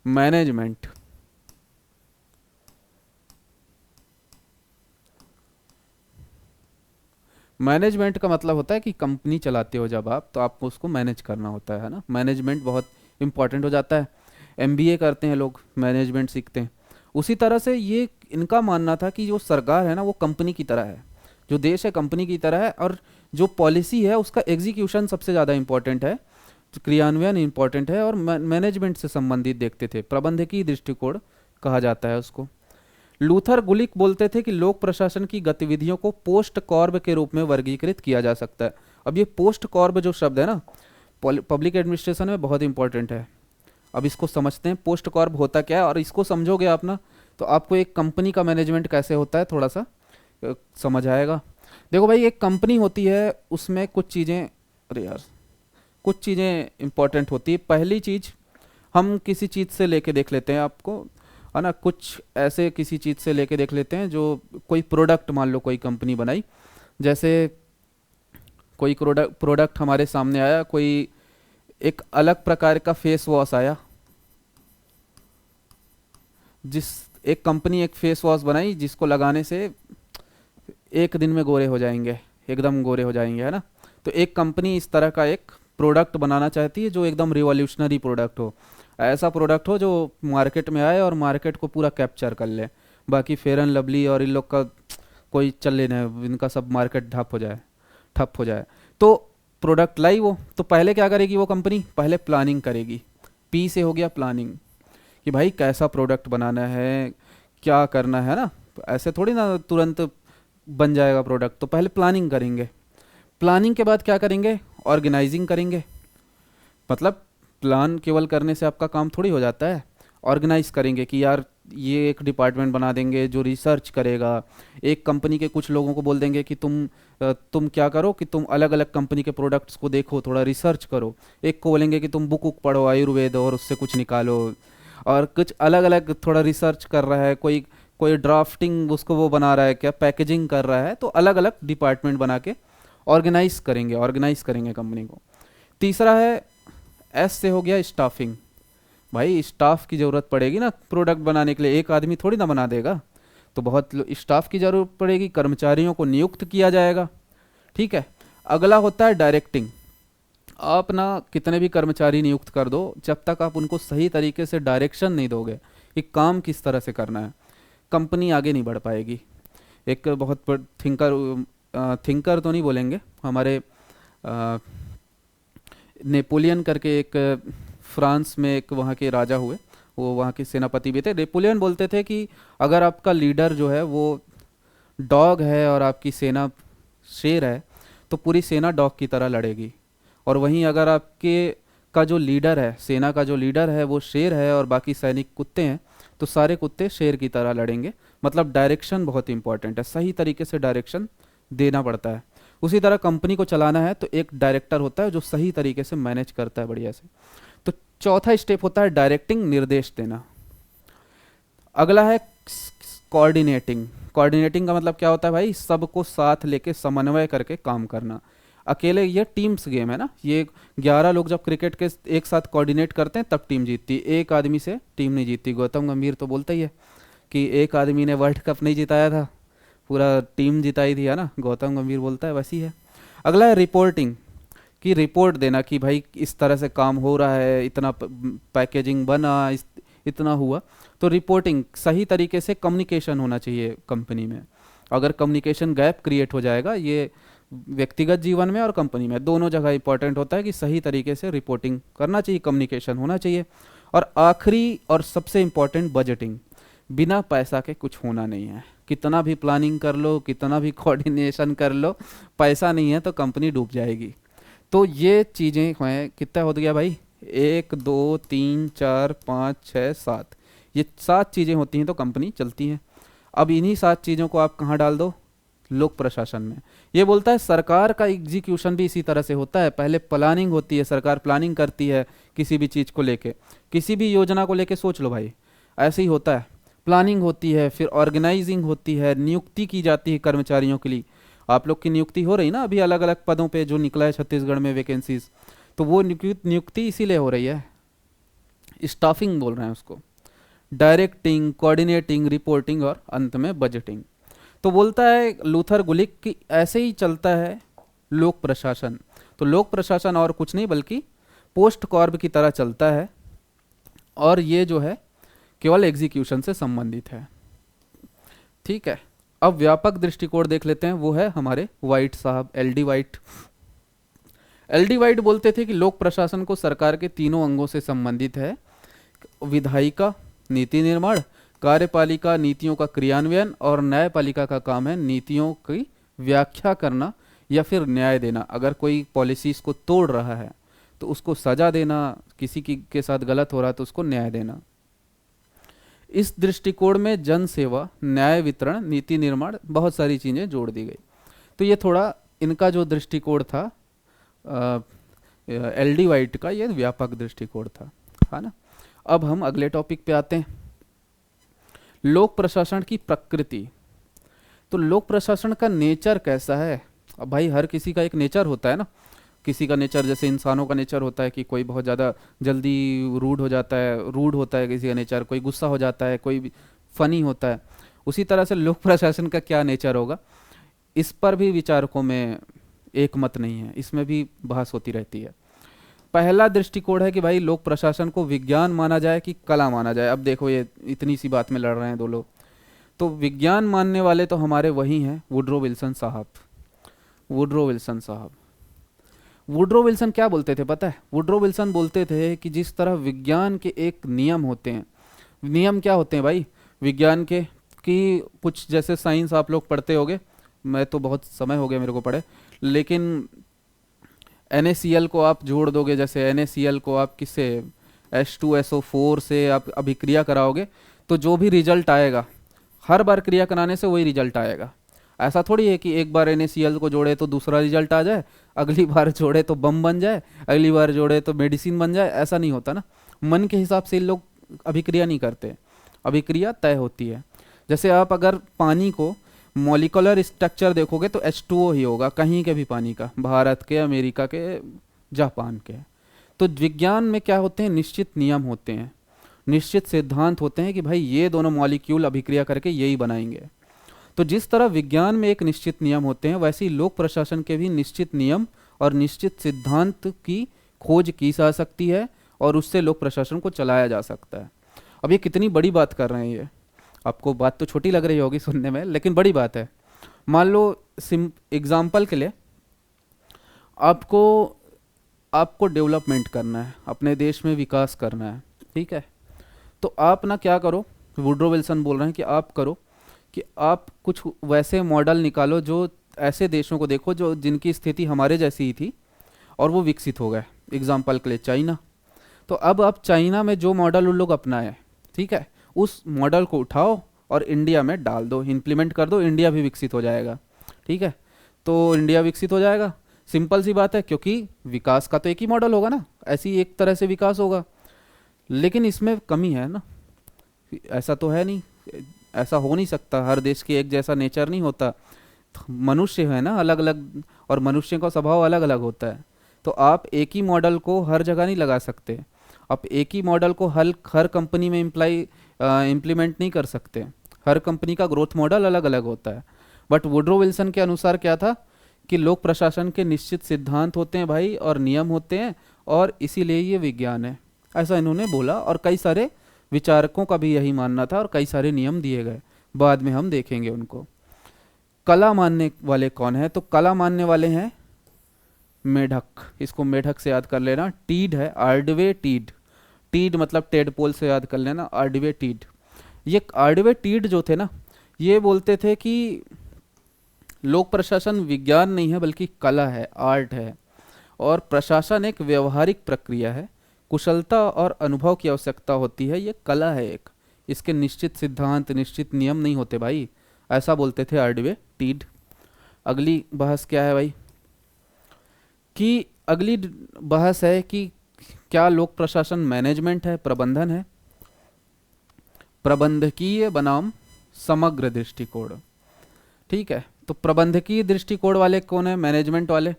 मैनेजमेंट, मैनेजमेंट का मतलब होता है कि कंपनी चलाते हो जब आप, तो आपको उसको मैनेज करना होता है ना। मैनेजमेंट बहुत इंपॉर्टेंट हो जाता है। एमबीए करते हैं लोग, मैनेजमेंट सीखते हैं। उसी तरह से ये इनका मानना था कि जो सरकार है ना वो कंपनी की तरह है, जो देश है कंपनी की तरह है, और जो पॉलिसी है उसका एग्जीक्यूशन सबसे ज़्यादा इंपॉर्टेंट है, क्रियान्वयन इंपॉर्टेंट है, और मैनेजमेंट से संबंधित देखते थे। प्रबंधकीय दृष्टिकोण कहा जाता है उसको। लूथर गुलिक बोलते थे कि लोक प्रशासन की गतिविधियों को पोस्ट कॉर्ब के रूप में वर्गीकृत किया जा सकता है। अब ये पोस्ट कॉर्ब जो शब्द है ना, पब्लिक एडमिनिस्ट्रेशन में बहुत इंपॉर्टेंट है। अब इसको समझते हैं पोस्ट कॉर्प होता क्या है, और इसको समझोगे आप ना तो आपको एक कंपनी का मैनेजमेंट कैसे होता है थोड़ा सा समझ आएगा। देखो भाई, एक कंपनी होती है, उसमें कुछ चीज़ें, अरे यार, कुछ चीज़ें इंपॉर्टेंट होती है। पहली चीज़, हम किसी चीज़ से लेके देख लेते हैं आपको, है ना, कुछ ऐसे किसी चीज़ से लेके देख लेते हैं जो कोई प्रोडक्ट, मान लो कोई कंपनी बनाई, जैसे कोई प्रोडक्ट हमारे सामने आया, कोई एक अलग प्रकार का फेस वॉश आया, जिस एक कंपनी एक फेस वॉश बनाई जिसको लगाने से एक दिन में गोरे हो जाएंगे, एकदम गोरे हो जाएंगे, है ना। तो एक कंपनी इस तरह का एक प्रोडक्ट बनाना चाहती है जो एकदम रिवॉल्यूशनरी प्रोडक्ट हो, ऐसा प्रोडक्ट हो जो मार्केट में आए और मार्केट को पूरा कैप्चर कर ले। बाकी फेयर एंड लवली और इन लोग का कोई चल नहीं, इनका सब मार्केट ठप हो जाए। तो प्रोडक्ट लाई वो, तो पहले क्या करेगी वो कंपनी, पहले प्लानिंग करेगी। पी से हो गया प्लानिंग, कि भाई कैसा प्रोडक्ट बनाना है, क्या करना है ना। ऐसे थोड़ी ना तुरंत बन जाएगा प्रोडक्ट, तो पहले प्लानिंग करेंगे। प्लानिंग के बाद क्या करेंगे, ऑर्गेनाइजिंग करेंगे। मतलब प्लान केवल करने से आपका काम थोड़ी हो जाता है, ऑर्गेनाइज करेंगे कि यार ये एक डिपार्टमेंट बना देंगे जो रिसर्च करेगा। एक कंपनी के कुछ लोगों को बोल देंगे कि तुम क्या करो कि तुम अलग अलग कंपनी के प्रोडक्ट्स को देखो, थोड़ा रिसर्च करो। एक को बोलेंगे कि तुम बुक वुक पढ़ो आयुर्वेद और उससे कुछ निकालो, और कुछ अलग अलग थोड़ा रिसर्च कर रहा है, कोई कोई ड्राफ्टिंग उसको वो बना रहा है, क्या पैकेजिंग कर रहा है। तो अलग अलग डिपार्टमेंट बना के ऑर्गेनाइज करेंगे कंपनी को। तीसरा है, एस से हो गया स्टाफिंग। भाई स्टाफ की ज़रूरत पड़ेगी ना प्रोडक्ट बनाने के लिए, एक आदमी थोड़ी ना बना देगा, तो बहुत स्टाफ की ज़रूरत पड़ेगी, कर्मचारियों को नियुक्त किया जाएगा। ठीक है। अगला होता है डायरेक्टिंग। आप ना कितने भी कर्मचारी नियुक्त कर दो, जब तक आप उनको सही तरीके से डायरेक्शन नहीं दोगे कि काम किस तरह से करना है, कंपनी आगे नहीं बढ़ पाएगी। एक बहुत बड़ थिंकर तो नहीं बोलेंगे, हमारे नेपोलियन करके एक फ्रांस में एक वहाँ के राजा हुए, वो वहाँ के सेनापति भी थे। नेपोलियन बोलते थे कि अगर आपका लीडर जो है वो डॉग है और आपकी सेना शेर है, तो पूरी सेना डॉग की तरह लड़ेगी। और वहीं अगर आपके का जो लीडर है, सेना का जो लीडर है वो शेर है और बाकी सैनिक कुत्ते हैं, तो सारे कुत्ते शेर की तरह लड़ेंगे। मतलब डायरेक्शन बहुत इंपॉर्टेंट है, सही तरीके से डायरेक्शन देना पड़ता है। उसी तरह कंपनी को चलाना है तो एक डायरेक्टर होता है जो सही तरीके से मैनेज करता है बढ़िया से। तो चौथा स्टेप होता है डायरेक्टिंग, निर्देश देना। अगला है कोऑर्डिनेटिंग। कोऑर्डिनेटिंग का मतलब क्या होता है भाई, सबको साथ लेके समन्वय करके काम करना। अकेले ये टीम्स गेम है ना, ये 11 लोग जब क्रिकेट के एक साथ कोऑर्डिनेट करते हैं तब टीम जीतती है, एक आदमी से टीम नहीं जीतती। गौतम गंभीर तो बोलता ही है कि एक आदमी ने वर्ल्ड कप नहीं जिताया था, पूरा टीम जिताई थी, है ना, गौतम गंभीर बोलता है, वैसी है। अगला है रिपोर्टिंग, कि रिपोर्ट देना कि भाई इस तरह से काम हो रहा है, इतना पैकेजिंग बना, इतना हुआ। तो रिपोर्टिंग, सही तरीके से कम्युनिकेशन होना चाहिए कंपनी में। अगर कम्युनिकेशन गैप क्रिएट हो जाएगा, ये व्यक्तिगत जीवन में और कंपनी में दोनों जगह इंपॉर्टेंट होता है कि सही तरीके से रिपोर्टिंग करना चाहिए, कम्युनिकेशन होना चाहिए। और आखिरी और सबसे इम्पॉर्टेंट, बजटिंग। बिना पैसा के कुछ होना नहीं है, कितना भी प्लानिंग कर लो, कितना भी कोऑर्डिनेशन कर लो, पैसा नहीं है तो कंपनी डूब जाएगी। तो ये चीज़ें हैं, कितना हो गया भाई, 1 2 3 4 5 6 7, ये 7 चीज़ें होती हैं तो कंपनी चलती हैं। अब इन्हीं 7 चीज़ों को आप कहाँ डाल दो, लोक प्रशासन में। ये बोलता है सरकार का एग्जीक्यूशन भी इसी तरह से होता है, पहले प्लानिंग होती है, सरकार प्लानिंग करती है किसी भी चीज़ को लेके, किसी भी योजना को लेके सोच लो भाई, ऐसे ही होता है। प्लानिंग होती है, फिर ऑर्गेनाइजिंग होती है, नियुक्ति की जाती है कर्मचारियों के लिए। आप लोग की नियुक्ति हो रही ना अभी अलग अलग पदों पे, जो निकला है छत्तीसगढ़ में वैकेंसीज, तो वो नियुक्ति इसीलिए हो रही है, स्टाफिंग बोल रहे हैं उसको। डायरेक्टिंग, कोऑर्डिनेटिंग, रिपोर्टिंग और अंत में बजटिंग। तो बोलता है लूथर गुलिक कि ऐसे ही चलता है लोक प्रशासन। तो लोक प्रशासन और कुछ नहीं बल्कि पोस्ट कॉर्प की तरह चलता है, और ये जो है केवल एग्जीक्यूशन से संबंधित है। ठीक है। अब व्यापक दृष्टिकोण देख लेते हैं, वो है हमारे वाइट साहब, एलडी वाइट। एलडी वाइट बोलते थे कि लोक प्रशासन को सरकार के तीनों अंगों से संबंधित है, विधायिका नीति निर्माण, कार्यपालिका नीतियों का क्रियान्वयन, और न्यायपालिका का काम है नीतियों की व्याख्या करना या फिर न्याय देना। अगर कोई पॉलिसीज को तोड़ रहा है तो उसको सजा देना, किसी की के साथ गलत हो रहा है तो उसको न्याय देना। इस दृष्टिकोण में जन सेवा, न्याय वितरण, नीति निर्माण, बहुत सारी चीज़ें जोड़ दी गई। तो ये थोड़ा इनका जो दृष्टिकोण था एल डी वाइट का, ये व्यापक दृष्टिकोण था, है ना। अब हम अगले टॉपिक पे आते हैं, लोक प्रशासन की प्रकृति। तो लोक प्रशासन का नेचर कैसा है? अब भाई हर किसी का एक नेचर होता है ना। किसी का नेचर, जैसे इंसानों का नेचर होता है कि कोई बहुत ज़्यादा जल्दी रूड हो जाता है, रूड होता है किसी का नेचर, कोई गुस्सा हो जाता है, कोई फनी होता है। उसी तरह से लोक प्रशासन का क्या नेचर होगा, इस पर भी विचारकों में एक मत नहीं है, इसमें भी बहस होती रहती है। पहला दृष्टिकोण है कि भाई लोक प्रशासन को विज्ञान माना जाए कि कला माना जाए। अब देखो ये इतनी सी बात में लड़ रहे हैं दो लोग। तो विज्ञान मानने वाले तो हमारे वही हैं, वुडरो विल्सन साहब। वुडरो विल्सन साहब, वुडरो विल्सन क्या बोलते थे पता है? वुडरो विल्सन बोलते थे कि जिस तरह विज्ञान के एक नियम होते हैं, नियम क्या होते हैं भाई विज्ञान के, कि कुछ जैसे साइंस आप लोग पढ़ते होगे, मैं तो बहुत समय हो गया मेरे को पढ़े, लेकिन NaCl को आप जोड़ दोगे, जैसे NaCl को आप किससे H2SO4 से आप अभिक्रिया कराओगे, तो जो भी रिजल्ट आएगा, हर बार क्रिया कराने से वही रिजल्ट आएगा। ऐसा थोड़ी है कि एक बार NaCl को जोड़े तो दूसरा रिजल्ट आ जाए, अगली बार जोड़े तो बम बन जाए, अगली बार जोड़े तो मेडिसिन बन जाए। ऐसा नहीं होता ना, मन के हिसाब से लोग अभिक्रिया नहीं करते, अभिक्रिया तय होती है। जैसे आप अगर पानी को मॉलिकुलर स्ट्रक्चर देखोगे तो H2O ही होगा, कहीं के भी पानी का, भारत के, अमेरिका के, जापान के। तो विज्ञान में क्या होते हैं, निश्चित नियम होते हैं, निश्चित सिद्धांत होते हैं कि भाई ये दोनों मॉलिक्यूल अभिक्रिया करके यही बनाएंगे। तो जिस तरह विज्ञान में एक निश्चित नियम होते हैं, वैसे ही लोक प्रशासन के भी निश्चित नियम और निश्चित सिद्धांत की खोज की जा सकती है और उससे लोक प्रशासन को चलाया जा सकता है। अब ये कितनी बड़ी बात कर रहे हैं, ये आपको बात तो छोटी लग रही होगी सुनने में, लेकिन बड़ी बात है। मान लो एग्जाम्पल के लिए आपको डेवलपमेंट करना है, अपने देश में विकास करना है, ठीक है। तो आप ना क्या करो, वुडरो विल्सन बोल रहे हैं कि आप करो कि आप कुछ वैसे मॉडल निकालो जो ऐसे देशों को देखो जो जिनकी स्थिति हमारे जैसी ही थी और वो विकसित हो गए। एग्जाम्पल के लिए चाइना। तो अब आप चाइना में जो मॉडल उन लोग अपनाए, ठीक है, उस मॉडल को उठाओ और इंडिया में डाल दो, इम्प्लीमेंट कर दो, इंडिया भी विकसित हो जाएगा, ठीक है। तो इंडिया विकसित हो जाएगा, सिंपल सी बात है, क्योंकि विकास का तो एक ही मॉडल होगा ना, ऐसी एक तरह से विकास होगा। लेकिन इसमें कमी है ना, ऐसा तो है नहीं, ऐसा हो नहीं सकता, हर देश के एक जैसा नेचर नहीं होता, मनुष्य है ना अलग अलग, और मनुष्य का स्वभाव अलग अलग होता है। तो आप एक ही मॉडल को हर जगह नहीं लगा सकते, आप एक ही मॉडल को हर कंपनी में इम्प्लीमेंट नहीं कर सकते, हर कंपनी का ग्रोथ मॉडल अलग अलग होता है। बट वुडरो विल्सन के अनुसार क्या था कि लोक प्रशासन के निश्चित सिद्धांत होते हैं भाई और नियम होते हैं, और इसीलिए ये विज्ञान है, ऐसा इन्होंने बोला। और कई सारे विचारकों का भी यही मानना था और कई सारे नियम दिए गए, बाद में हम देखेंगे उनको। कला मानने वाले कौन है? तो कला मानने वाले हैं मेढक, इसको मेढक से याद कर लेना। टीड है, आर्डवे टीड, टीड मतलब टेडपोल से याद कर लेना, आर्डवे टीड। ये आर्डवे टीड जो थे ना, ये बोलते थे कि लोक प्रशासन विज्ञान नहीं है बल्कि कला है, आर्ट है, और प्रशासन एक व्यवहारिक प्रक्रिया है, कुशलता और अनुभव की आवश्यकता होती है, ये कला है एक, इसके निश्चित सिद्धांत निश्चित नियम नहीं होते भाई, ऐसा बोलते थे आर्डवे टीड। अगली बहस क्या है भाई, कि अगली बहस है कि क्या लोक प्रशासन मैनेजमेंट है, प्रबंधन है? प्रबंधकीय बनाम समग्र दृष्टिकोण, ठीक है। तो प्रबंधकीय दृष्टिकोण वाले कौन है? मैनेजमेंट वाले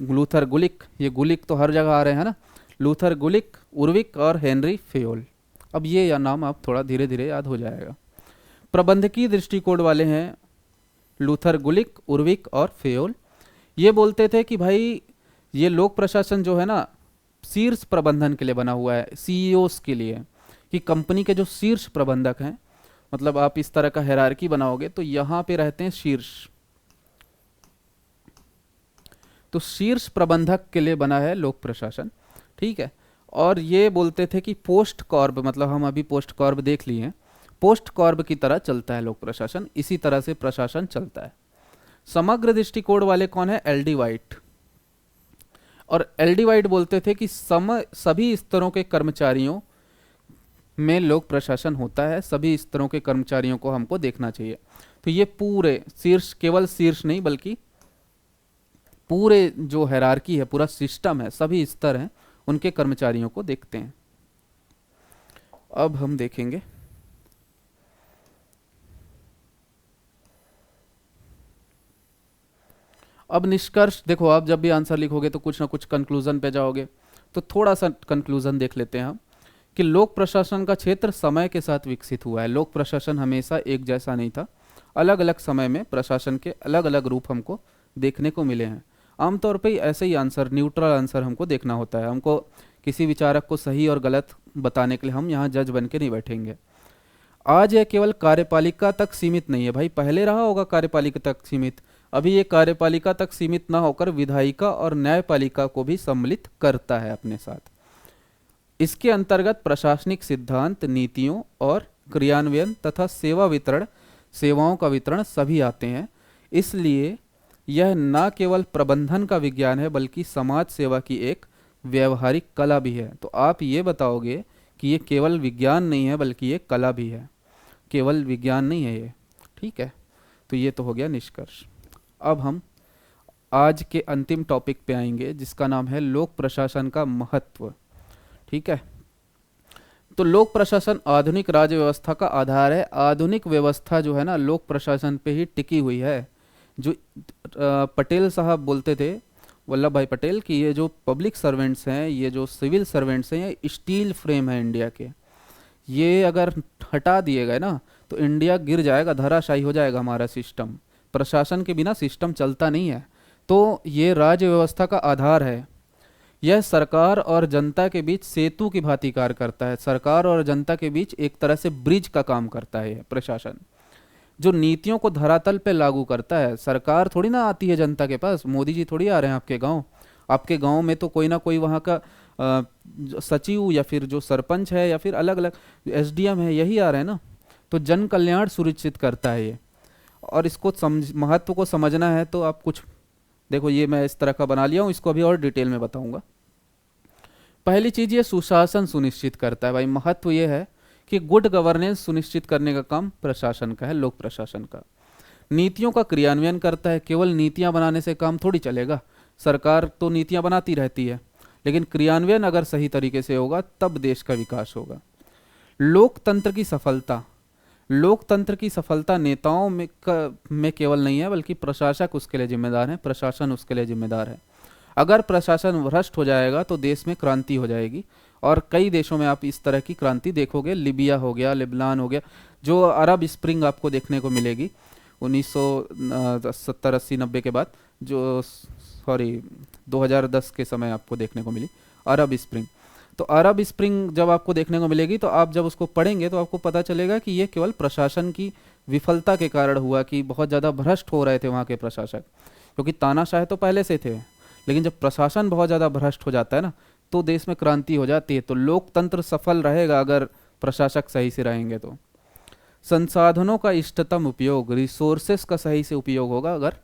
लूथर गुलिक, ये गुलिक तो हर जगह आ रहे हैं ना, लूथर गुलिक, उर्विक और हेनरी फेयोल। अब ये या नाम आप थोड़ा धीरे धीरे याद हो जाएगा। प्रबंधकीय दृष्टिकोण वाले हैं लूथर गुलिक, उर्विक और फेयोल। ये बोलते थे कि भाई ये लोक प्रशासन जो है ना, शीर्ष प्रबंधन के लिए बना हुआ है, सीईओस के लिए, कि कंपनी के जो शीर्ष प्रबंधक हैं, मतलब आप इस तरह का हायरार्की बनाओगे तो यहाँ पे रहते हैं शीर्ष, तो शीर्ष प्रबंधक के लिए बना है लोक प्रशासन, ठीक है। और ये बोलते थे कि पोस्ट कॉर्ब, मतलब हम अभी पोस्ट कॉर्ब देख लिए हैं, पोस्ट कॉर्ब की तरह चलता है लोक प्रशासन, इसी तरह से प्रशासन चलता है। समग्र दृष्टिकोण वाले कौन है? L D white. और एलडी वाइट बोलते थे कि सभी स्तरों के कर्मचारियों में लोक प्रशासन होता है, सभी स्तरों के कर्मचारियों को हमको देखना चाहिए। तो ये पूरे शीर्ष, केवल शीर्ष नहीं बल्कि पूरे जो हायरार्की है, पूरा सिस्टम है, सभी स्तर हैं, उनके कर्मचारियों को देखते हैं। अब हम देखेंगे अब निष्कर्ष। देखो, आप जब भी आंसर लिखोगे तो कुछ ना कुछ कंक्लूजन पे जाओगे, तो थोड़ा सा कंक्लूजन देख लेते हैं हम कि लोक प्रशासन का क्षेत्र समय के साथ विकसित हुआ है। लोक प्रशासन हमेशा एक जैसा नहीं था, अलग अलग समय में प्रशासन के अलग अलग रूप हमको देखने को मिले हैं। आमतौर पे ऐसे ही आंसर, न्यूट्रल आंसर हमको देखना होता है। हमको किसी विचारक को सही और गलत बताने के लिए हम यहाँ जज बन के नहीं बैठेंगे। आज यह केवल कार्यपालिका तक सीमित नहीं है भाई, पहले रहा होगा कार्यपालिका तक सीमित, अभी ये कार्यपालिका तक सीमित ना होकर विधायिका और न्यायपालिका को भी सम्मिलित करता है अपने साथ। इसके अंतर्गत प्रशासनिक सिद्धांत, नीतियों और क्रियान्वयन तथा सेवा वितरण, सेवाओं का वितरण सभी आते हैं। इसलिए यह न केवल प्रबंधन का विज्ञान है बल्कि समाज सेवा की एक व्यवहारिक कला भी है। तो आप ये बताओगे कि ये केवल विज्ञान नहीं है बल्कि ये कला भी है, केवल विज्ञान नहीं है ये। ठीक है, तो ये तो हो गया निष्कर्ष। अब हम आज के अंतिम टॉपिक पे आएंगे जिसका नाम है लोक प्रशासन का महत्व। ठीक है, तो लोक प्रशासन आधुनिक राज्य व्यवस्था का आधार है। आधुनिक व्यवस्था जो है ना, लोक प्रशासन पे ही टिकी हुई है। जो पटेल साहब बोलते थे, वल्लभ भाई पटेल, कि ये जो पब्लिक सर्वेंट्स हैं, ये जो सिविल सर्वेंट्स हैं, ये स्टील फ्रेम है इंडिया के। ये अगर हटा दिए गए ना तो इंडिया गिर जाएगा, धराशायी हो जाएगा हमारा सिस्टम। प्रशासन के बिना सिस्टम चलता नहीं है। तो ये राज्य व्यवस्था का आधार है। यह सरकार और जनता के बीच सेतु की भांति कार्य करता है। सरकार और जनता के बीच एक तरह से ब्रिज का काम करता है यह प्रशासन, जो नीतियों को धरातल पे लागू करता है। सरकार थोड़ी ना आती है जनता के पास, मोदी जी थोड़ी आ रहे हैं आपके गांव। आपके गांव में तो कोई ना कोई वहाँ का सचिव या फिर जो सरपंच है या फिर अलग अलग एसडीएम है, यही आ रहे हैं ना। तो जन कल्याण सुनिश्चित करता है ये। और इसको महत्व को समझना है तो आप कुछ देखो, ये मैं इस तरह का बना लिया हूँ, इसको अभी और डिटेल में बताऊंगा। पहली चीज, ये सुशासन सुनिश्चित करता है भाई। महत्व ये है कि गुड गवर्नेंस सुनिश्चित करने का काम प्रशासन का है, लोक प्रशासन का। नीतियों का क्रियान्वयन करता है। केवल नीतियां बनाने से काम थोड़ी चलेगा। सरकार तो नीतियां बनाती रहती है, लेकिन क्रियान्वयन अगर सही तरीके से होगा तब देश का विकास होगा। लोकतंत्र की सफलता, लोकतंत्र की सफलता नेताओं में केवल नहीं है बल्कि प्रशासक उसके लिए जिम्मेदार है, प्रशासन उसके लिए जिम्मेदार है। अगर प्रशासन भ्रष्ट हो जाएगा तो देश में क्रांति हो जाएगी। और कई देशों में आप इस तरह की क्रांति देखोगे। लिबिया हो गया, लेबनान हो गया, जो अरब स्प्रिंग आपको देखने को मिलेगी 1970, 80, 90 के बाद, जो 2010 के समय आपको देखने को मिली अरब स्प्रिंग। तो अरब स्प्रिंग जब आपको देखने को मिलेगी तो आप जब उसको पढ़ेंगे तो आपको पता चलेगा कि ये केवल प्रशासन की विफलता के कारण हुआ, कि बहुत ज़्यादा भ्रष्ट हो रहे थे वहाँ के प्रशासक। क्योंकि तानाशाह तो पहले से थे, लेकिन जब प्रशासन बहुत ज़्यादा भ्रष्ट हो जाता है ना तो देश में क्रांति हो जाती है। तो लोकतंत्र सफल रहेगा अगर प्रशासक सही से रहेंगे। तो संसाधनों का इष्टतम उपयोग, रिसोर्सेस का सही से उपयोग होगा अगर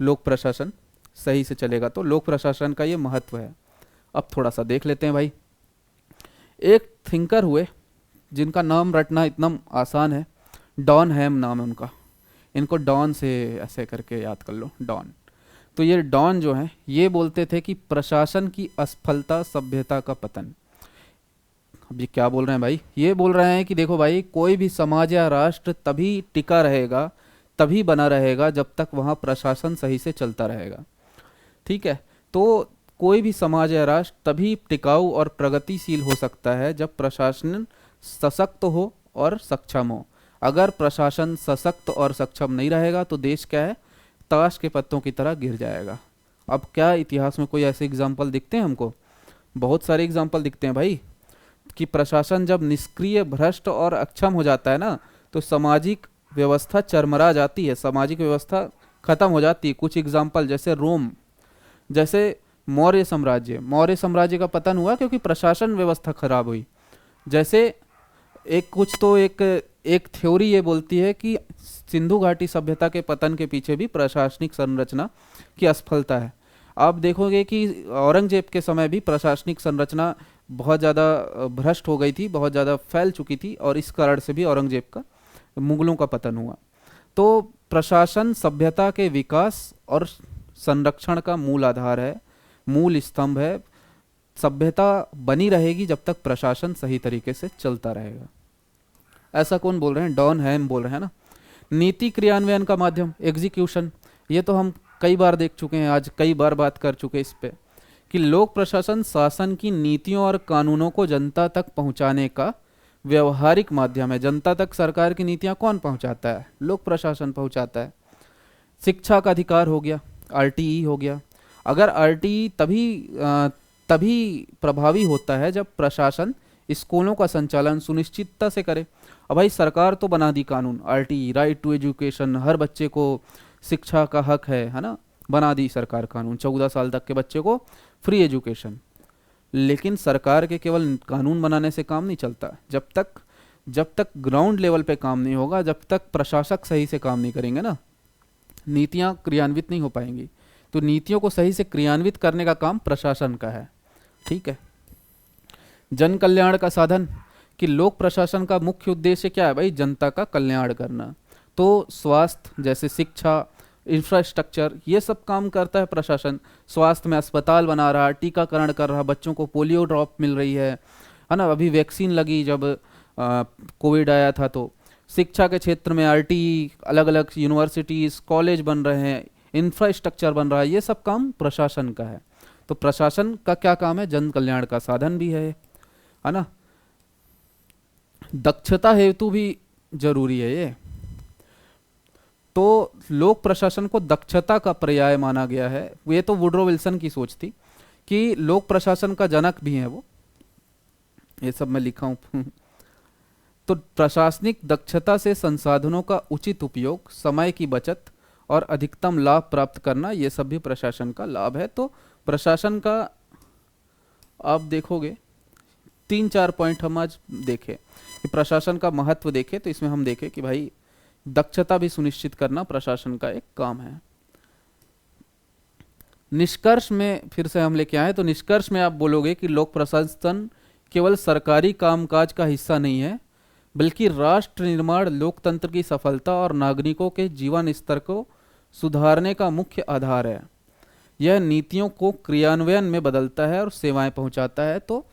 लोक प्रशासन सही से चलेगा। तो लोक प्रशासन का ये महत्व है। अब थोड़ा सा देख लेते हैं भाई। एक थिंकर हुए जिनका नाम रटना इतना आसान है, डॉन हैम नाम है उनका। इनको डॉन से ऐसे करके याद कर लो, डॉन। तो ये डॉन जो है ये बोलते थे कि प्रशासन की असफलता सभ्यता का पतन। अब ये क्या बोल रहे हैं भाई? ये बोल रहे हैं कि देखो भाई, कोई भी समाज या राष्ट्र तभी टिका रहेगा, तभी बना रहेगा जब तक वहाँ प्रशासन सही से चलता रहेगा। ठीक है, तो कोई भी समाज या राष्ट्र तभी टिकाऊ और प्रगतिशील हो सकता है जब प्रशासन सशक्त हो और सक्षम हो। अगर प्रशासन सशक्त और सक्षम नहीं रहेगा तो देश क्या है, ताश के पत्तों की तरह गिर जाएगा। अब क्या इतिहास में कोई ऐसे एग्जाम्पल दिखते हैं हमको? बहुत सारे एग्जाम्पल दिखते हैं भाई, कि प्रशासन जब निष्क्रिय, भ्रष्ट और अक्षम हो जाता है ना तो सामाजिक व्यवस्था चरमरा जाती है, सामाजिक व्यवस्था खत्म हो जाती है। कुछ एग्जाम्पल जैसे रोम, जैसे मौर्य साम्राज्य का पतन हुआ क्योंकि प्रशासन व्यवस्था खराब हुई। जैसे एक थ्योरी ये बोलती है कि सिंधु घाटी सभ्यता के पतन के पीछे भी प्रशासनिक संरचना की असफलता है। आप देखोगे कि औरंगजेब के समय भी प्रशासनिक संरचना बहुत ज़्यादा भ्रष्ट हो गई थी, बहुत ज़्यादा फैल चुकी थी, और इस कारण से भी औरंगजेब का, मुगलों का पतन हुआ। तो प्रशासन सभ्यता के विकास और संरक्षण का मूल आधार है, मूल स्तंभ है। सभ्यता बनी रहेगी जब तक प्रशासन सही तरीके से चलता रहेगा। ऐसा कौन बोल रहे हैं? डॉन हैम बोल रहे हैं ना। नीति क्रियान्वयन का माध्यम, एग्जीक्यूशन, ये तो हम कई बार देख चुके हैं, आज कई बार बात कर चुके हैं इस पे, कि लोक प्रशासन शासन की नीतियों और कानूनों को जनता तक पहुंचाने का व्यवहारिक माध्यम है। जनता तक सरकार की नीतियां कौन पहुंचाता है? लोक प्रशासन पहुंचाता है। शिक्षा का अधिकार हो गया, आरटीई हो गया। अगर आरटीई तभी प्रभावी होता है जब प्रशासन स्कूलों का संचालन सुनिश्चितता से करे। अब भाई सरकार तो बना दी कानून, आरटीई, राइट टू एजुकेशन, हर बच्चे को शिक्षा का हक है ना, बना दी सरकार कानून, 14 साल तक के बच्चे को फ्री एजुकेशन। लेकिन सरकार के केवल कानून बनाने से काम नहीं चलता। जब तक ग्राउंड लेवल पे काम नहीं होगा, जब तक प्रशासक सही से काम नहीं करेंगे ना, नीतियां क्रियान्वित नहीं हो पाएंगी। तो नीतियों को सही से क्रियान्वित करने का काम प्रशासन का है। ठीक है। जन कल्याण का साधन, कि लोक प्रशासन का मुख्य उद्देश्य क्या है भाई? जनता का कल्याण करना। तो स्वास्थ्य, जैसे शिक्षा, इंफ्रास्ट्रक्चर, ये सब काम करता है प्रशासन। स्वास्थ्य में अस्पताल बना रहा, टीकाकरण कर रहा, बच्चों को पोलियो ड्रॉप मिल रही है ना। अभी वैक्सीन लगी जब कोविड आया था। तो शिक्षा के क्षेत्र में आरटीई, अलग अलग यूनिवर्सिटीज़, कॉलेज बन रहे हैं, इंफ्रास्ट्रक्चर बन रहा है, ये सब काम प्रशासन का है। तो प्रशासन का क्या काम है? जन कल्याण का साधन भी है ना। दक्षता हेतु भी जरूरी है ये। तो लोक प्रशासन को दक्षता का पर्याय माना गया है। ये तो वुड्रो विल्सन की सोच थी कि लोक प्रशासन का जनक भी है वो, ये सब मैं लिखा हूं। तो प्रशासनिक दक्षता से संसाधनों का उचित उपयोग, समय की बचत और अधिकतम लाभ प्राप्त करना, ये सब भी प्रशासन का लाभ है। तो प्रशासन का आप देखोगे 3-4 पॉइंट हम आज देखें कि प्रशासन का महत्व देखें, तो इसमें हम देखें कि भाई दक्षता भी सुनिश्चित करना प्रशासन का एक काम है। निष्कर्ष में फिर से हम लेके आए, तो निष्कर्ष में आप बोलोगे कि लोक प्रशासन केवल सरकारी कामकाज का हिस्सा नहीं है, बल्कि राष्ट्र निर्माण, लोकतंत्र की सफलता और नागरिकों के जीवन स्तर को सुधारने का मुख्य आधार है। यह नीतियों को क्रियान्वयन में बदलता है और सेवाएं पहुंचाता है। तो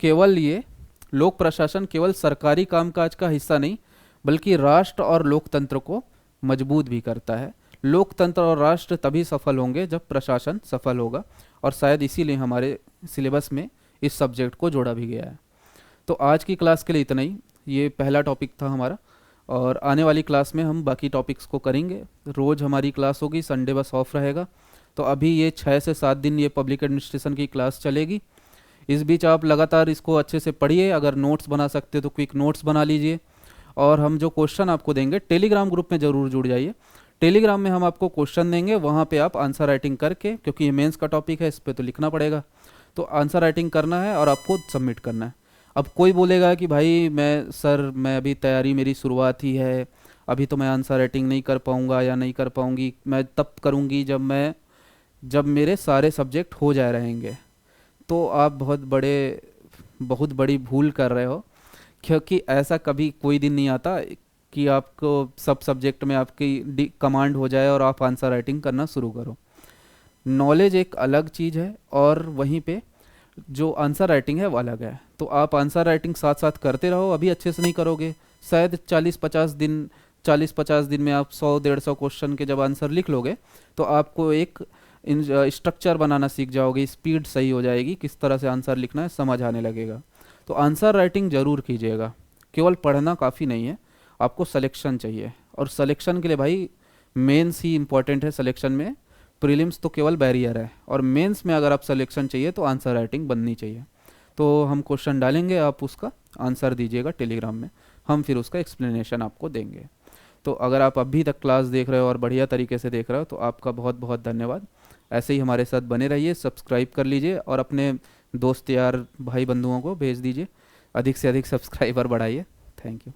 केवल ये लोक प्रशासन केवल सरकारी कामकाज का हिस्सा नहीं, बल्कि राष्ट्र और लोकतंत्र को मजबूत भी करता है। लोकतंत्र और राष्ट्र तभी सफल होंगे जब प्रशासन सफल होगा, और शायद इसीलिए हमारे सिलेबस में इस सब्जेक्ट को जोड़ा भी गया है। तो आज की क्लास के लिए इतना ही। ये पहला टॉपिक था हमारा, और आने वाली क्लास में हम बाकी टॉपिक्स को करेंगे। रोज़ हमारी क्लास होगी, संडे बस ऑफ रहेगा। तो अभी ये 6 से 7 दिन ये पब्लिक एडमिनिस्ट्रेशन की क्लास चलेगी। इस बीच आप लगातार इसको अच्छे से पढ़िए। अगर नोट्स बना सकते तो क्विक नोट्स बना लीजिए, और हम जो क्वेश्चन आपको देंगे, टेलीग्राम ग्रुप में ज़रूर जुड़ जाइए। टेलीग्राम में हम आपको क्वेश्चन देंगे, वहाँ पे आप आंसर राइटिंग करके, क्योंकि ये मेंस का टॉपिक है, इस पर तो लिखना पड़ेगा, तो आंसर राइटिंग करना है और आपको सबमिट करना है। अब कोई बोलेगा कि भाई मैं अभी तैयारी मेरी शुरुआत ही है, अभी तो मैं आंसर राइटिंग नहीं कर पाऊँगा या नहीं कर पाऊँगी, मैं तब करूँगी जब मेरे सारे सब्जेक्ट हो जाए रहेंगे। तो आप बहुत बड़ी भूल कर रहे हो, क्योंकि ऐसा कभी कोई दिन नहीं आता कि आपको सब सब्जेक्ट में आपकी कमांड हो जाए और आप आंसर राइटिंग करना शुरू करो। नॉलेज एक अलग चीज़ है, और वहीं पे जो आंसर राइटिंग है वो अलग है। तो आप आंसर राइटिंग साथ साथ करते रहो। अभी अच्छे से नहीं करोगे, शायद 40-50 दिन में आप 100-150 क्वेश्चन के जब आंसर लिख लोगे, तो आपको एक स्ट्रक्चर बनाना सीख जाओगे, स्पीड सही हो जाएगी, किस तरह से आंसर लिखना है समझ आने लगेगा। तो आंसर राइटिंग ज़रूर कीजिएगा। केवल पढ़ना काफ़ी नहीं है, आपको सिलेक्शन चाहिए, और सिलेक्शन के लिए भाई मेंस ही इम्पॉर्टेंट है। सिलेक्शन में प्रीलिम्स तो केवल बैरियर है, और मेंस में अगर आप सिलेक्शन चाहिए तो आंसर राइटिंग बननी चाहिए। तो हम क्वेश्चन डालेंगे, आप उसका आंसर दीजिएगा टेलीग्राम में, हम फिर उसका एक्सप्लेनेशन आपको देंगे। तो अगर आप अभी तक क्लास देख रहे हो और बढ़िया तरीके से देख रहे हो, तो आपका बहुत बहुत धन्यवाद। ऐसे ही हमारे साथ बने रहिए, सब्सक्राइब कर लीजिए और अपने दोस्त यार भाई बंधुओं को भेज दीजिए। अधिक से अधिक सब्सक्राइबर बढ़ाइए। Thank you.